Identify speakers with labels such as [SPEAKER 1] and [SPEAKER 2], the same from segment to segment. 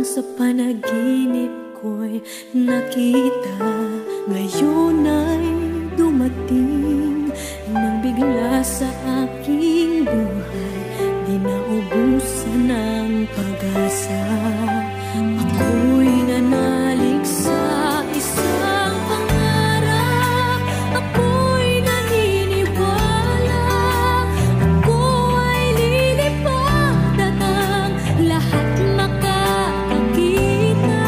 [SPEAKER 1] sa panaginip ko'y nakita, ngayon ay dumating nang bigla sa aking buhay, di naubusan ng pag-asa. Ako'y nanalig sa isang pangarap, ako'y naniniwala, ako ay lilipad at ang lahat makakakita.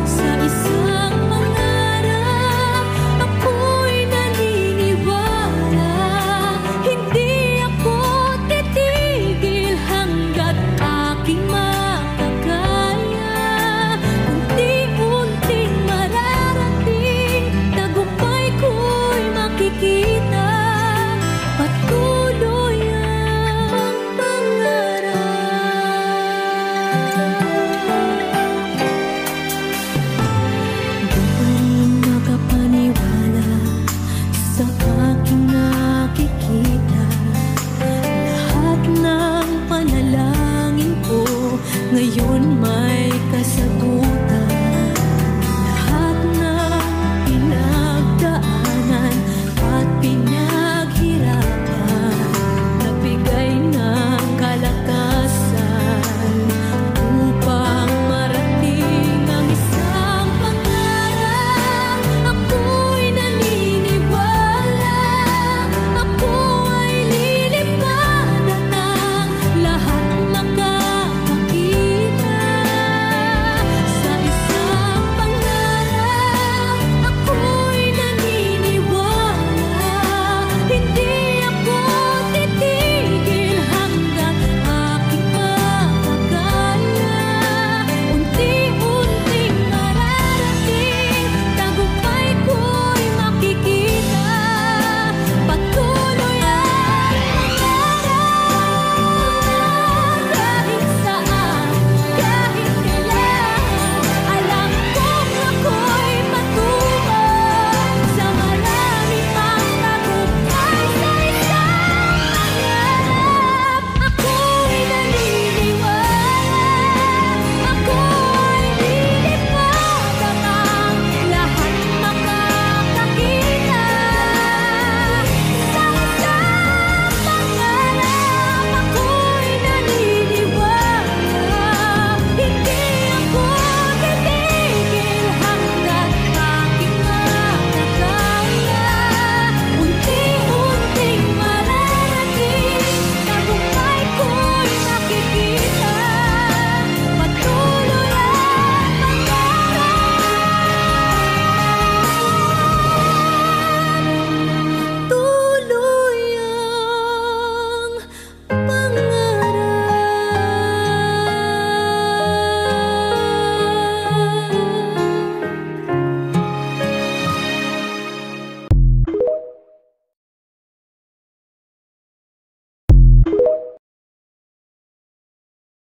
[SPEAKER 1] Sa isang pangarap, ako'y naniniwala, hindi ako titigil hanggat aking makakaya. Unti-unting mararating, tagumpay ko'y makikita, patuloy ang pangarap. Di pa rin makapaniwala sa aking nakikita, lahat ng panalangin ko ngayon